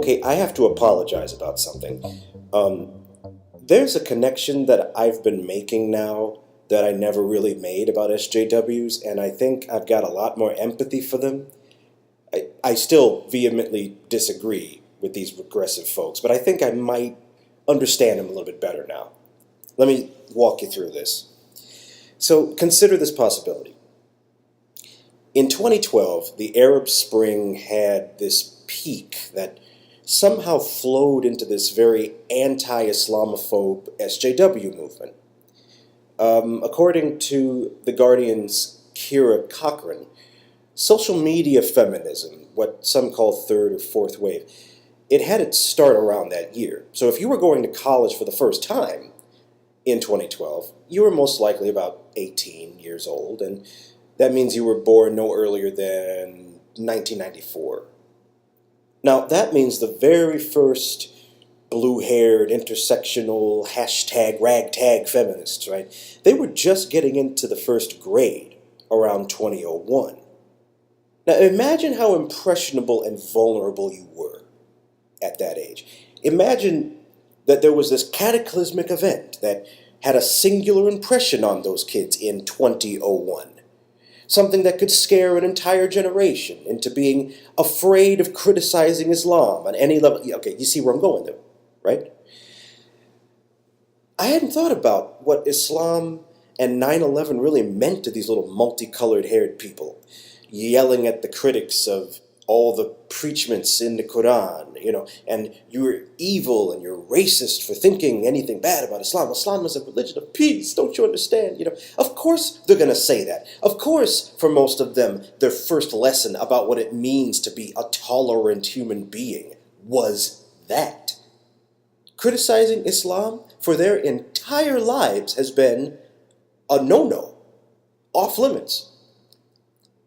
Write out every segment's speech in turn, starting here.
Okay, I have to apologize about something. Um, there's a connection that I've been making now that I never really made about SJWs, and I think I've got a lot more empathy for them. I still vehemently disagree with these regressive folks, but I think I might understand them a little bit better now. Let me walk you through this. So consider this possibility. In 2012, the Arab Spring had this peak that somehow flowed into this very anti-Islamophobe SJW movement. According to The Guardian's Kira Cochran, social media feminism, what some call third or fourth wave, it had its start around that year. So if you were going to college for the first time in 2012, you were most likely about 18 years old, and that means you were born no earlier than 1994. Now, that means the very first blue-haired, intersectional, hashtag ragtag feminists, right? They were just getting into the first grade around 2001. Now, imagine how impressionable and vulnerable you were at that age. Imagine that there was this cataclysmic event that had a singular impression on those kids in 2001. Something that could scare an entire generation into being afraid of criticizing Islam on any level. Okay, you see where I'm going there, right? I hadn't thought about what Islam and 9/11 really meant to these little multicolored haired people, yelling at the critics of all the preachments in the Qur'an, and you're evil and you're racist for thinking anything bad about Islam. Islam is a religion of peace, don't you understand? Of course they're going to say that. Of course, for most of them, their first lesson about what it means to be a tolerant human being was that. Criticizing Islam for their entire lives has been a no-no, off limits.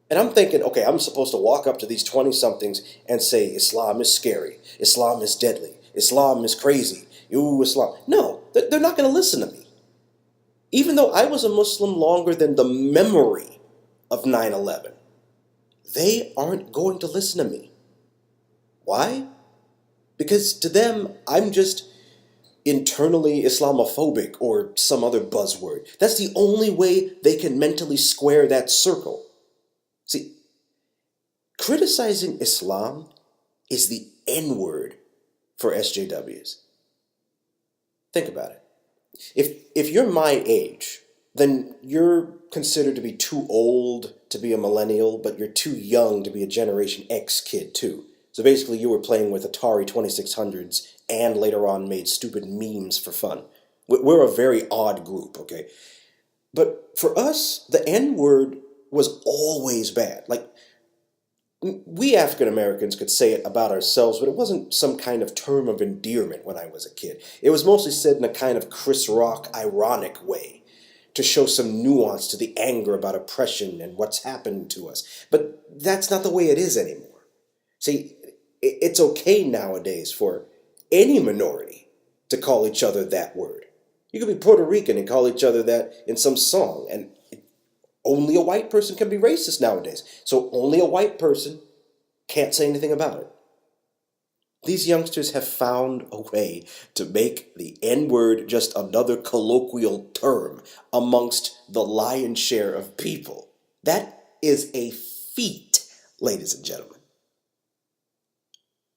And I'm thinking, okay, I'm supposed to walk up to these 20-somethings and say, Islam is scary, Islam is deadly, Islam is crazy, ooh, Islam. No, they're not going to listen to me. Even though I was a Muslim longer than the memory of 9/11, they aren't going to listen to me. Why? Because to them, I'm just internally Islamophobic or some other buzzword. That's the only way they can mentally square that circle. See, criticizing Islam is the N-word for SJWs. Think about it. If you're my age, then you're considered to be too old to be a millennial, but you're too young to be a Generation X kid too. So basically you were playing with Atari 2600s and later on made stupid memes for fun. We're a very odd group, okay? But for us, the N-word was always bad. Like, we African Americans could say it about ourselves, but it wasn't some kind of term of endearment when I was a kid. It was mostly said in a kind of Chris Rock ironic way to show some nuance to the anger about oppression and what's happened to us. But that's not the way it is anymore. See, it's okay nowadays for any minority to call each other that word. You could be Puerto Rican and call each other that in some song, and only a white person can be racist nowadays. So only a white person can't say anything about it. These youngsters have found a way to make the N-word just another colloquial term amongst the lion's share of people. That is a feat, ladies and gentlemen.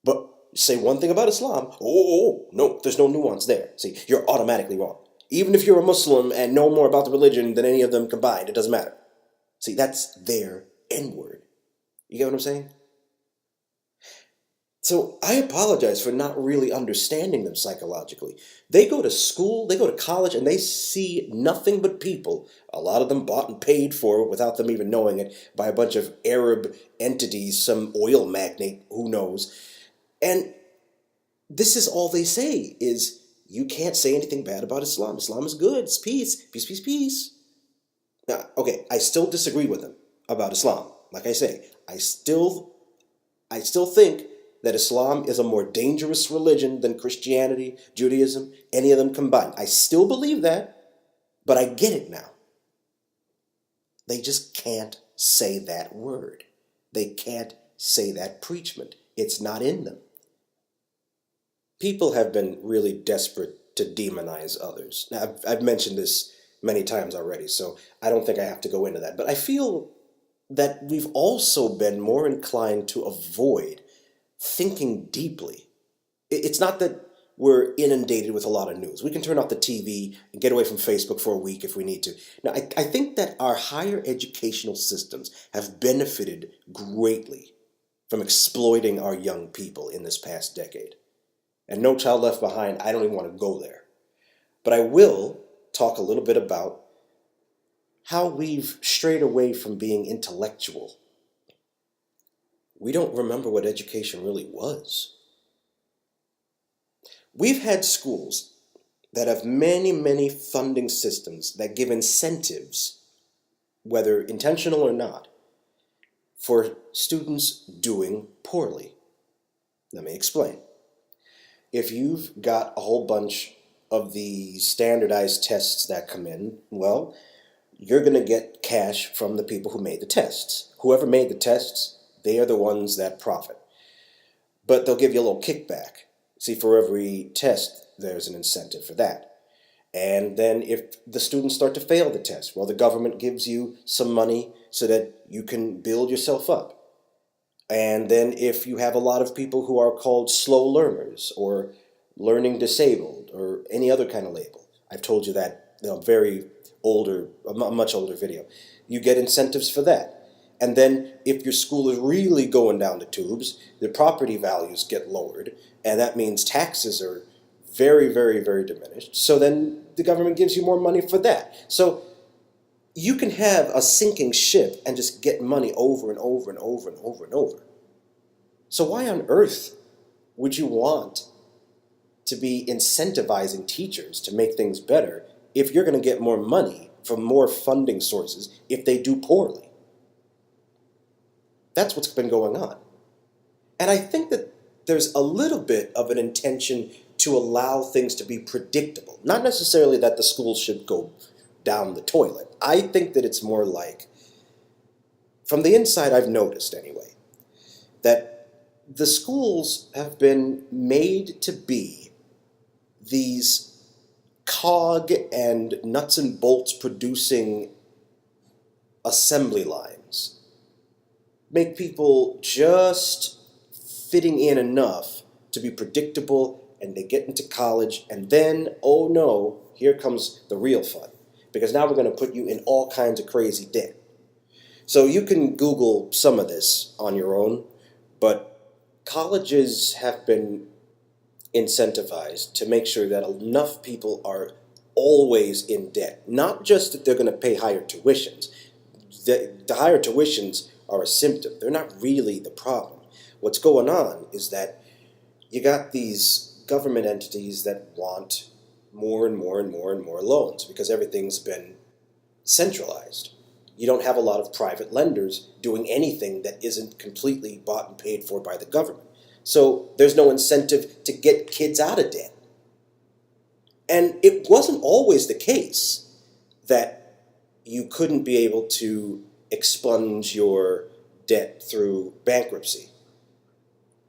But say one thing about Islam, no, there's no nuance there. See, you're automatically wrong. Even if you're a Muslim and know more about the religion than any of them combined, it doesn't matter. See, that's their N-word. You get what I'm saying? So I apologize for not really understanding them psychologically. They go to school, they go to college, and they see nothing but people, a lot of them bought and paid for without them even knowing it, by a bunch of Arab entities, some oil magnate, who knows. And this is all they say, is you can't say anything bad about Islam. Islam is good, it's peace, peace, peace, peace. Now, okay, I still disagree with them about Islam. Like I say, I still think that Islam is a more dangerous religion than Christianity, Judaism, any of them combined. I still believe that, but I get it now. They just can't say that word. They can't say that preachment. It's not in them. People have been really desperate to demonize others. Now, I've mentioned this many times already, so I don't think I have to go into that. But I feel that we've also been more inclined to avoid thinking deeply. It's not that we're inundated with a lot of news. We can turn off the TV and get away from Facebook for a week if we need to. Now, I think that our higher educational systems have benefited greatly from exploiting our young people in this past decade. And No Child Left Behind, I don't even want to go there. But I will talk a little bit about how we've strayed away from being intellectual. We don't remember what education really was. We've had schools that have many, many funding systems that give incentives, whether intentional or not, for students doing poorly. Let me explain. If you've got a whole bunch of the standardized tests that come in, well, you're going to get cash from the people who made the tests. Whoever made the tests, they are the ones that profit. But they'll give you a little kickback. See, for every test, there's an incentive for that. And then if the students start to fail the test, well, the government gives you some money so that you can build yourself up. And then if you have a lot of people who are called slow learners or learning disabled or any other kind of label, I've told you that very older, a much older video, you get incentives for that. And then if your school is really going down the tubes, the property values get lowered, and that means taxes are very, very, very diminished. So then the government gives you more money for that. So you can have a sinking ship and just get money over and over and over and over and over. So why on earth would you want to be incentivizing teachers to make things better if you're going to get more money from more funding sources if they do poorly? That's what's been going on. And I think that there's a little bit of an intention to allow things to be predictable. Not necessarily that the schools should go down the toilet. I think that it's more like, from the inside I've noticed anyway, that the schools have been made to be these cog and nuts and bolts producing assembly lines. Make people just fitting in enough to be predictable, and they get into college, and then, oh no, here comes the real fun. Because now we're going to put you in all kinds of crazy debt. So you can Google some of this on your own, but colleges have been incentivized to make sure that enough people are always in debt. Not just that they're going to pay higher tuitions. The higher tuitions are a symptom. They're not really the problem. What's going on is that you got these government entities that want more and more and more and more loans because everything's been centralized. You don't have a lot of private lenders doing anything that isn't completely bought and paid for by the government. So there's no incentive to get kids out of debt. And it wasn't always the case that you couldn't be able to expunge your debt through bankruptcy.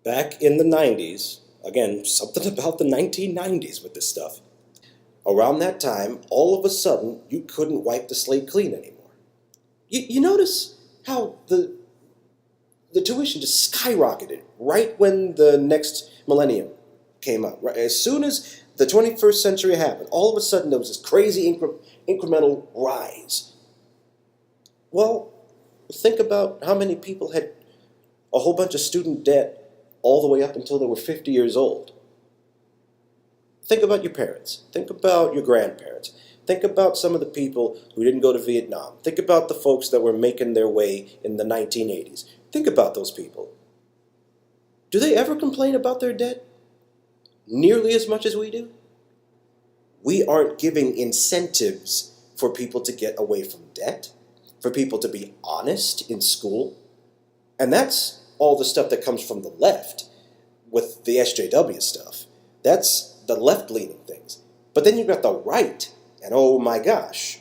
Back in the 90s, again, something about the 1990s with this stuff, around that time, all of a sudden, you couldn't wipe the slate clean anymore. You notice how the tuition just skyrocketed right when the next millennium came up. Right? As soon as the 21st century happened, all of a sudden there was this crazy incremental rise. Well, think about how many people had a whole bunch of student debt all the way up until they were 50 years old. Think about your parents. Think about your grandparents. Think about some of the people who didn't go to Vietnam. Think about the folks that were making their way in the 1980s. Think about those people. Do they ever complain about their debt? Nearly as much as we do? We aren't giving incentives for people to get away from debt, for people to be honest in school. And that's all the stuff that comes from the left with the SJW stuff. That's the left-leaning things. But then you've got the right, and oh my gosh,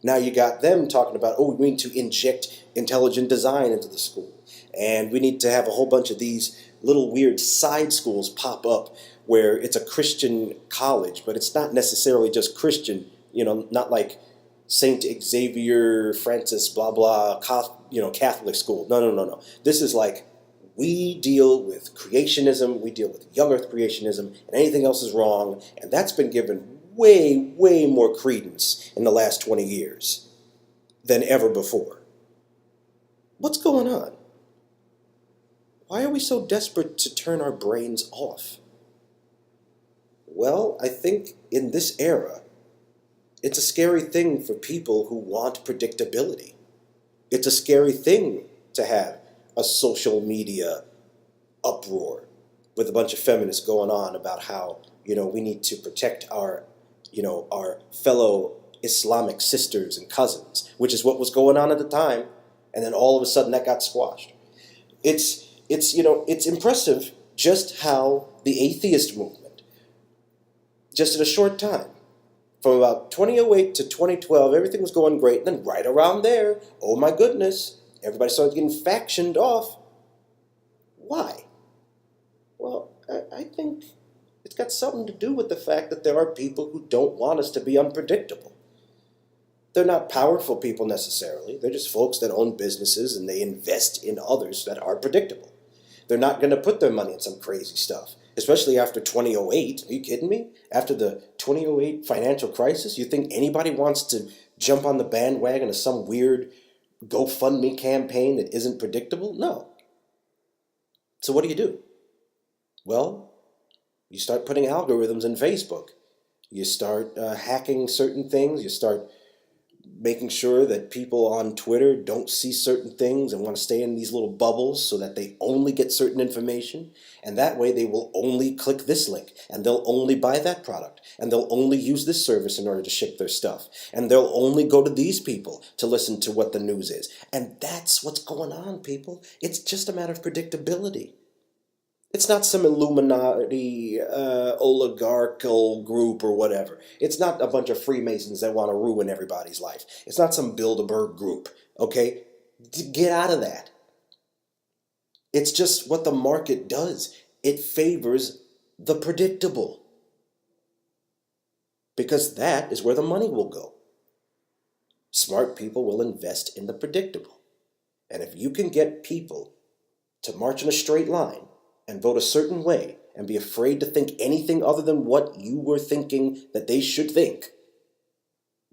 now you got them talking about, oh, we need to inject intelligent design into the school. And we need to have a whole bunch of these little weird side schools pop up where it's a Christian college, but it's not necessarily just Christian, not like Saint Xavier Francis blah blah Catholic school. No, no, no, no. This is like we deal with creationism, we deal with young earth creationism, and anything else is wrong, and that's been given way, way more credence in the last 20 years than ever before. What's going on? Why are we so desperate to turn our brains off? Well, I think in this era, it's a scary thing for people who want predictability. It's a scary thing to have a social media uproar with a bunch of feminists going on about how, we need to protect our fellow Islamic sisters and cousins, which is what was going on at the time, and then all of a sudden that got squashed. It's impressive just how the atheist movement, just in a short time, from about 2008 to 2012, everything was going great, and then right around there, oh my goodness, everybody started getting factioned off. Why? Well, I think it's got something to do with the fact that there are people who don't want us to be unpredictable. They're not powerful people necessarily. They're just folks that own businesses and they invest in others that are predictable. They're not going to put their money in some crazy stuff, especially after 2008. Are you kidding me? After the 2008 financial crisis, you think anybody wants to jump on the bandwagon of some weird GoFundMe campaign that isn't predictable? No. So what do? Well, you start putting algorithms in Facebook. You start hacking certain things. You start making sure that people on Twitter don't see certain things and want to stay in these little bubbles so that they only get certain information. And that way they will only click this link, and they'll only buy that product, and they'll only use this service in order to ship their stuff. And they'll only go to these people to listen to what the news is. And that's what's going on, people. It's just a matter of predictability. It's not some Illuminati, oligarchical group or whatever. It's not a bunch of Freemasons that want to ruin everybody's life. It's not some Bilderberg group, okay? Get out of that. It's just what the market does. It favors the predictable. Because that is where the money will go. Smart people will invest in the predictable. And if you can get people to march in a straight line, and vote a certain way, and be afraid to think anything other than what you were thinking that they should think,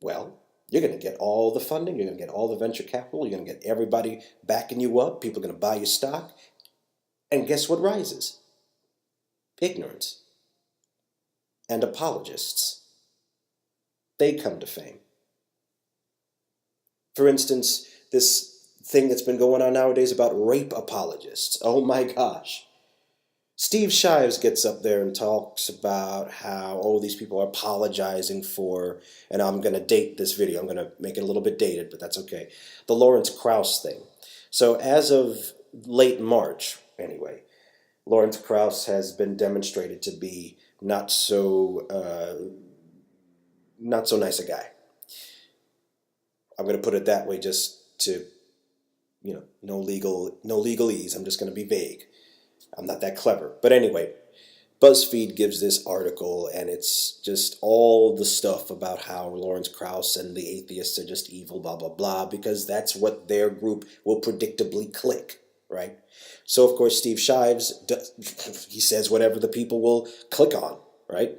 well, you're going to get all the funding, you're going to get all the venture capital, you're going to get everybody backing you up, people are going to buy your stock, and guess what rises? Ignorance. And apologists. They come to fame. For instance, this thing that's been going on nowadays about rape apologists. Oh my gosh. Steve Shives gets up there and talks about how, these people are apologizing for, and I'm going to date this video. I'm going to make it a little bit dated, but that's okay. The Lawrence Krauss thing. So as of late March, anyway, Lawrence Krauss has been demonstrated to be not so nice a guy. I'm going to put it that way just to, no legalese. I'm just going to be vague. I'm not that clever. But anyway, BuzzFeed gives this article, and it's just all the stuff about how Lawrence Krauss and the atheists are just evil, blah, blah, blah, because that's what their group will predictably click, right? So, of course, Steve Shives, he says whatever the people will click on, right?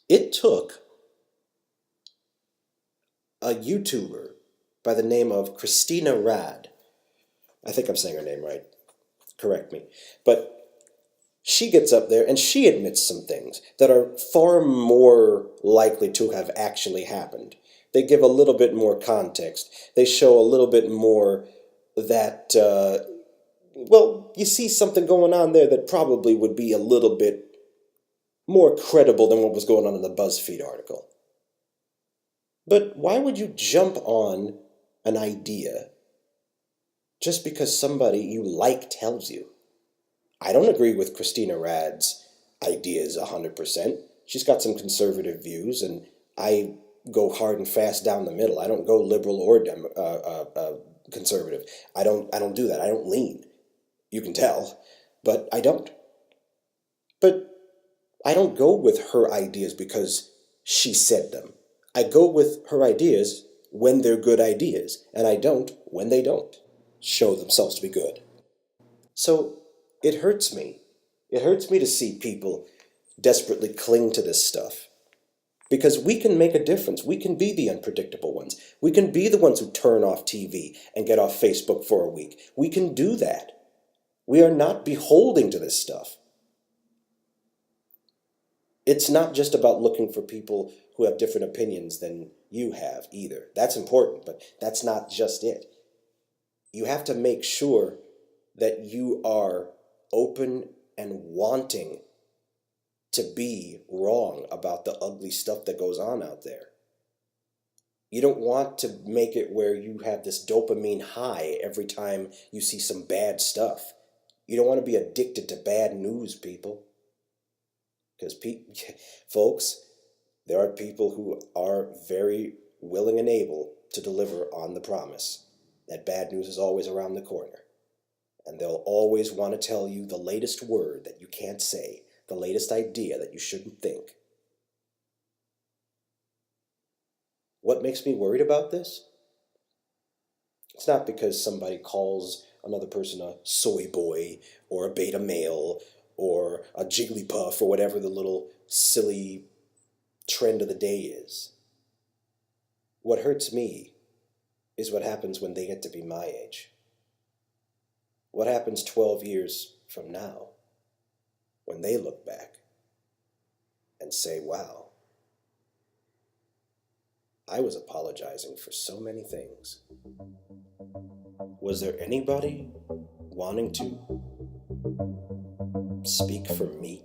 It took a YouTuber by the name of Christina Rad. I think I'm saying her name right. Correct me. But she gets up there and she admits some things that are far more likely to have actually happened. They give a little bit more context. They show a little bit more that, you see something going on there that probably would be a little bit more credible than what was going on in the BuzzFeed article. But why would you jump on an idea just because somebody you like tells you? I don't agree with Christina Rad's ideas 100%. She's got some conservative views, and I go hard and fast down the middle. I don't go liberal or conservative. I don't do that. I don't lean. You can tell, but I don't. But I don't go with her ideas because she said them. I go with her ideas when they're good ideas, and I don't when they don't show themselves to be good. So it hurts me. It hurts me to see people desperately cling to this stuff. Because we can make a difference. We can be the unpredictable ones. We can be the ones who turn off TV and get off Facebook for a week. We can do that. We are not beholding to this stuff. It's not just about looking for people who have different opinions than you have either. That's important, but that's not just it. You have to make sure that you are open and wanting to be wrong about the ugly stuff that goes on out there. You don't want to make it where you have this dopamine high every time you see some bad stuff. You don't want to be addicted to bad news, people. Because, folks, there are people who are very willing and able to deliver on the promise that bad news is always around the corner. And they'll always want to tell you the latest word that you can't say, the latest idea that you shouldn't think. What makes me worried about this? It's not because somebody calls another person a soy boy or a beta male or a jigglypuff or whatever the little silly trend of the day is. What hurts me is what happens when they get to be my age. What happens 12 years from now when they look back and say, wow, I was apologizing for so many things. Was there anybody wanting to speak for me?